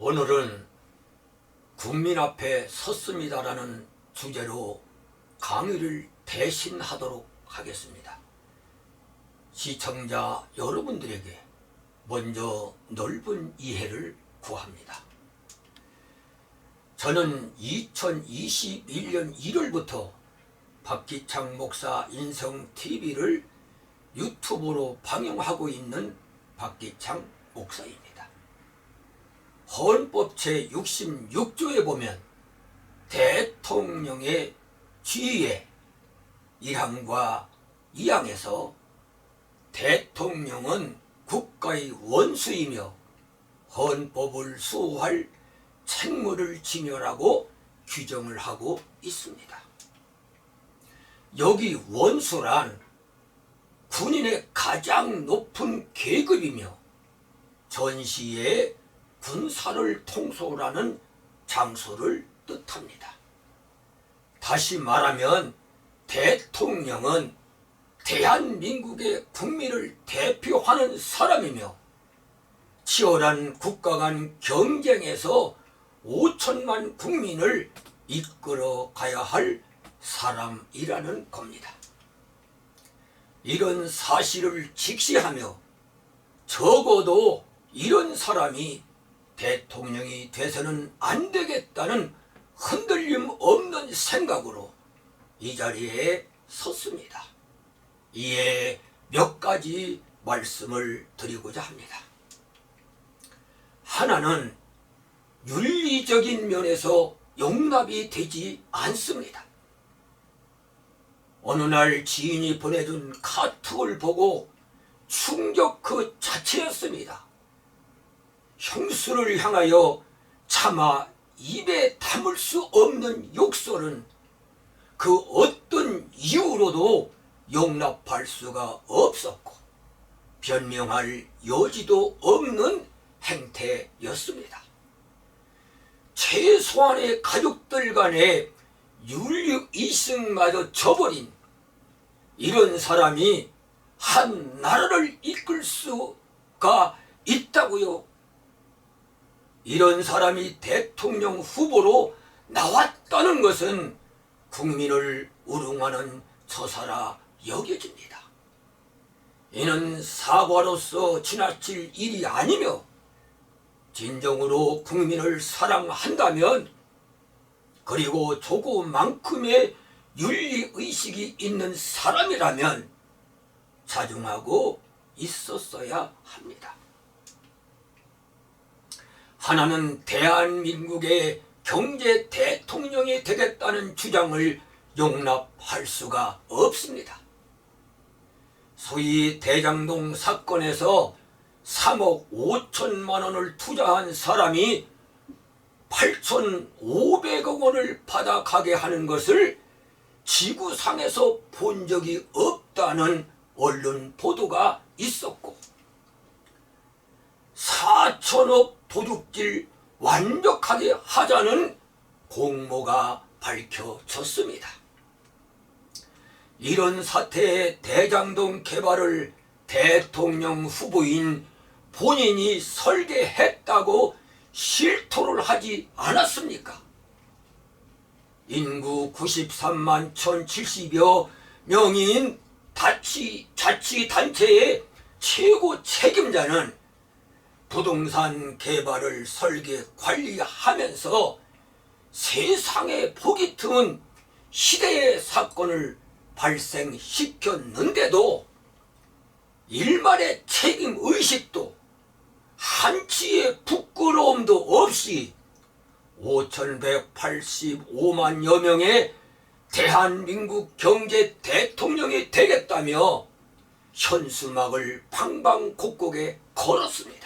오늘은 국민 앞에 섰습니다라는 주제로 강의를 대신하도록 하겠습니다. 시청자 여러분들에게 먼저 넓은 이해를 구합니다. 저는 2021년 1월부터 박기창 목사 인성TV를 유튜브로 방영하고 있는 박기창 목사입니다. 헌법 제66조에 보면 대통령의 지휘에 1항과 2항에서 대통령은 국가의 원수이며 헌법을 수호할 책무를 지녀라고 규정을 하고 있습니다. 여기 원수란 군인의 가장 높은 계급이며 전시의 군사를 통솔하는 장소를 뜻합니다. 다시 말하면 대통령은 대한민국의 국민을 대표하는 사람이며 치열한 국가 간 경쟁에서 5천만 국민을 이끌어 가야 할 사람이라는 겁니다. 이런 사실을 직시하며 적어도 이런 사람이 대통령이 돼서는 안 되겠다는 흔들림 없는 생각으로 이 자리에 섰습니다. 이에 몇 가지 말씀을 드리고자 합니다. 하나는 윤리적인 면에서 용납이 되지 않습니다. 어느 날 지인이 보내준 카톡을 보고 충격 그 자체였습니다. 형수를 향하여 차마 입에 담을 수 없는 욕설은 그 어떤 이유로도 용납할 수가 없었고 변명할 여지도 없는 행태였습니다. 최소한의 가족들 간의 윤리의식마저 저버린 이런 사람이 한 나라를 이끌 수가 있다고요? 이런 사람이 대통령 후보로 나왔다는 것은 국민을 우롱하는 처사라 여겨집니다. 이는 사과로서 지나칠 일이 아니며 진정으로 국민을 사랑한다면 그리고 조금만큼의 윤리의식이 있는 사람이라면 자중하고 있었어야 합니다. 하나는 대한민국의 경제 대통령이 되겠다는 주장을 용납할 수가 없습니다. 소위 대장동 사건에서 3억 5천만 원을 투자한 사람이 8,500억 원을 받아가게 하는 것을 지구상에서 본 적이 없다는 언론 보도가 있었고 4천억 도둑질 완벽하게 하자는 공모가 밝혀졌습니다. 이런 사태의 대장동 개발을 대통령 후보인 본인이 설계했다고 실토를 하지 않았습니까? 인구 93만 1,070여 명인 자치단체의 최고 책임자는 부동산 개발을 설계 관리하면서 세상에 보기 드문 시대의 사건을 발생시켰는데도 일말의 책임의식도 한치의 부끄러움도 없이 5,185만여 명의 대한민국 경제 대통령이 되겠다며 현수막을 방방곡곡에 걸었습니다.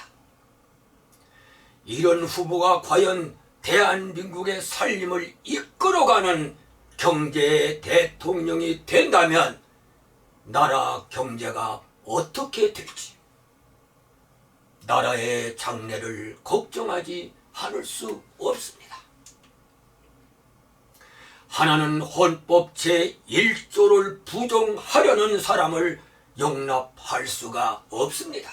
이런 후보가 과연 대한민국의 살림을 이끌어가는 경제 대통령이 된다면 나라 경제가 어떻게 될지 나라의 장래를 걱정하지 않을 수 없습니다. 하나는 헌법 제1조를 부정하려는 사람을 용납할 수가 없습니다.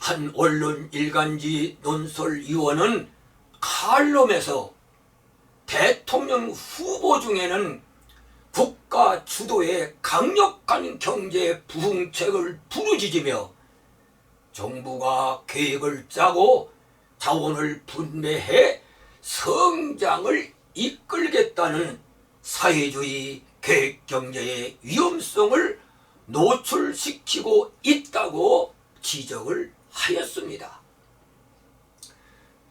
한 언론 일간지 논설위원은 칼럼에서 대통령 후보 중에는 국가 주도의 강력한 경제 부흥책을 부르짖으며 정부가 계획을 짜고 자원을 분배해 성장을 이끌겠다는 사회주의 계획경제의 위험성을 노출시키고 있다고 지적을 하였습니다.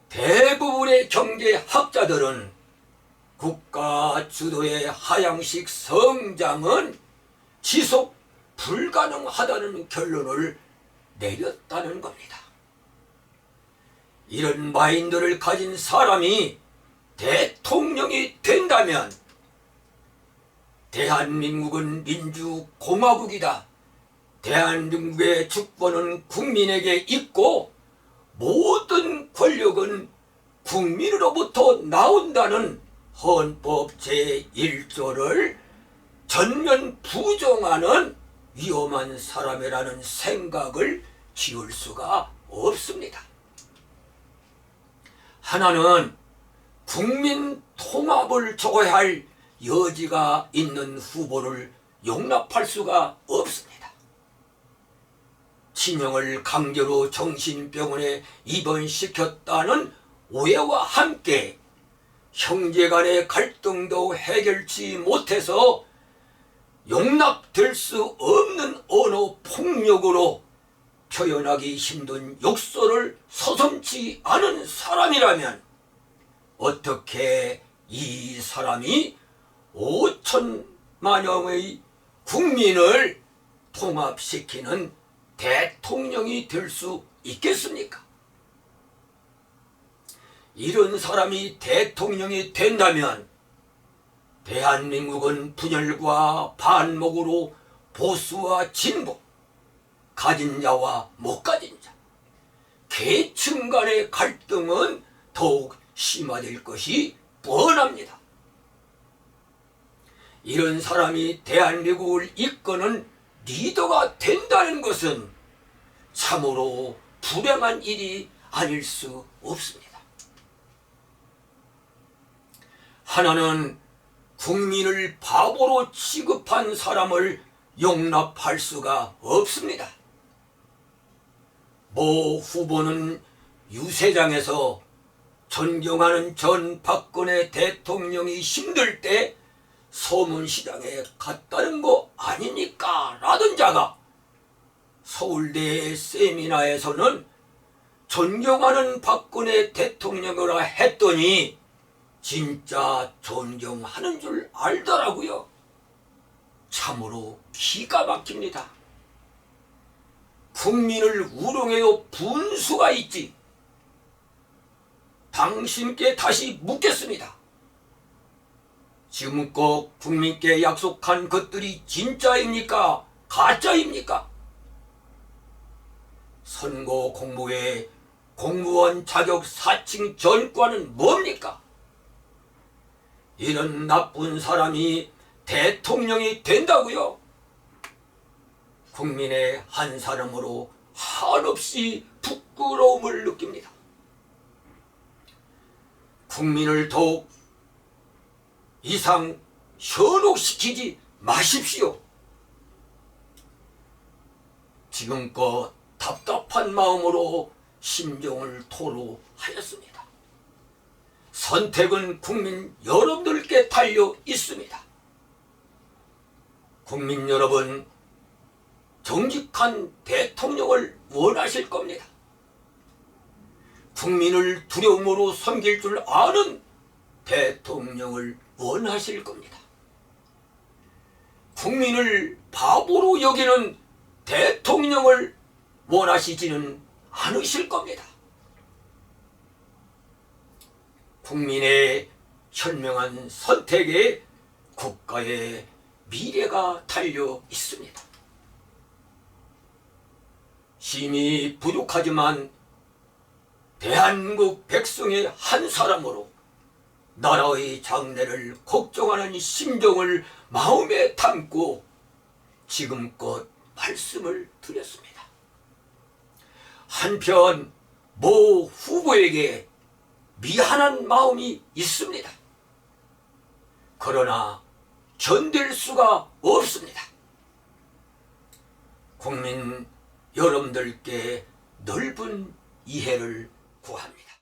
대부분의 경제학자들은 국가 주도의 하향식 성장은 지속 불가능하다는 결론을 내렸다는 겁니다. 이런 마인드를 가진 사람이 대통령이 된다면 대한민국은 민주공화국이다. 대한민국의 주권은 국민에게 있고 모든 권력은 국민으로부터 나온다는 헌법 제1조를 전면 부정하는 위험한 사람이라는 생각을 지울 수가 없습니다. 하나는 국민 통합을 촉구할 여지가 있는 후보를 용납할 수가 없습니다. 친형을 강제로 정신병원에 입원시켰다는 오해와 함께 형제간의 갈등도 해결치 못해서 용납될 수 없는 언어 폭력으로 표현하기 힘든 욕설을 서슴지 않은 사람이라면 어떻게 이 사람이 5천만 명의 국민을 통합시키는 대통령이 될 수 있겠습니까? 이런 사람이 대통령이 된다면 대한민국은 분열과 반목으로 보수와 진보, 가진 자와 못 가진 자, 계층 간의 갈등은 더욱 심화될 것이 뻔합니다. 이런 사람이 대한민국을 이끄는 리더가 된다는 것은 참으로 불행한 일이 아닐 수 없습니다. 하나는 국민을 바보로 취급한 사람을 용납할 수가 없습니다. 모 후보는 유세장에서 존경하는 전 박근혜 대통령이 힘들 때 서문시장에 갔다는 거 아닙니까? 라던 자가 서울대 세미나에서는 존경하는 박근혜 대통령이라 했더니 진짜 존경하는 줄 알더라고요. 참으로 기가 막힙니다. 국민을 우롱해도 분수가 있지. 당신께 다시 묻겠습니다. 지금껏 국민께 약속한 것들이 진짜입니까? 가짜입니까? 선거 공모에 공무원 자격 사칭 전과는 뭡니까? 이런 나쁜 사람이 대통령이 된다고요? 국민의 한 사람으로 한없이 부끄러움을 느낍니다. 국민을 더욱 이상 현혹시키지 마십시오. 지금껏 답답한 마음으로 심정을 토로하였습니다. 선택은 국민 여러분들께 달려 있습니다. 국민 여러분, 정직한 대통령을 원하실 겁니다. 국민을 두려움으로 섬길 줄 아는 대통령을 원하실 겁니다. 국민을 바보로 여기는 대통령을 원하시지는 않으실 겁니다. 국민의 현명한 선택에 국가의 미래가 달려 있습니다. 힘이 부족하지만 대한민국 백성의 한 사람으로 나라의 장래를 걱정하는 심정을 마음에 담고 지금껏 말씀을 드렸습니다. 한편 모 후보에게 미안한 마음이 있습니다. 그러나 견딜 수가 없습니다. 국민 여러분들께 넓은 이해를 구합니다.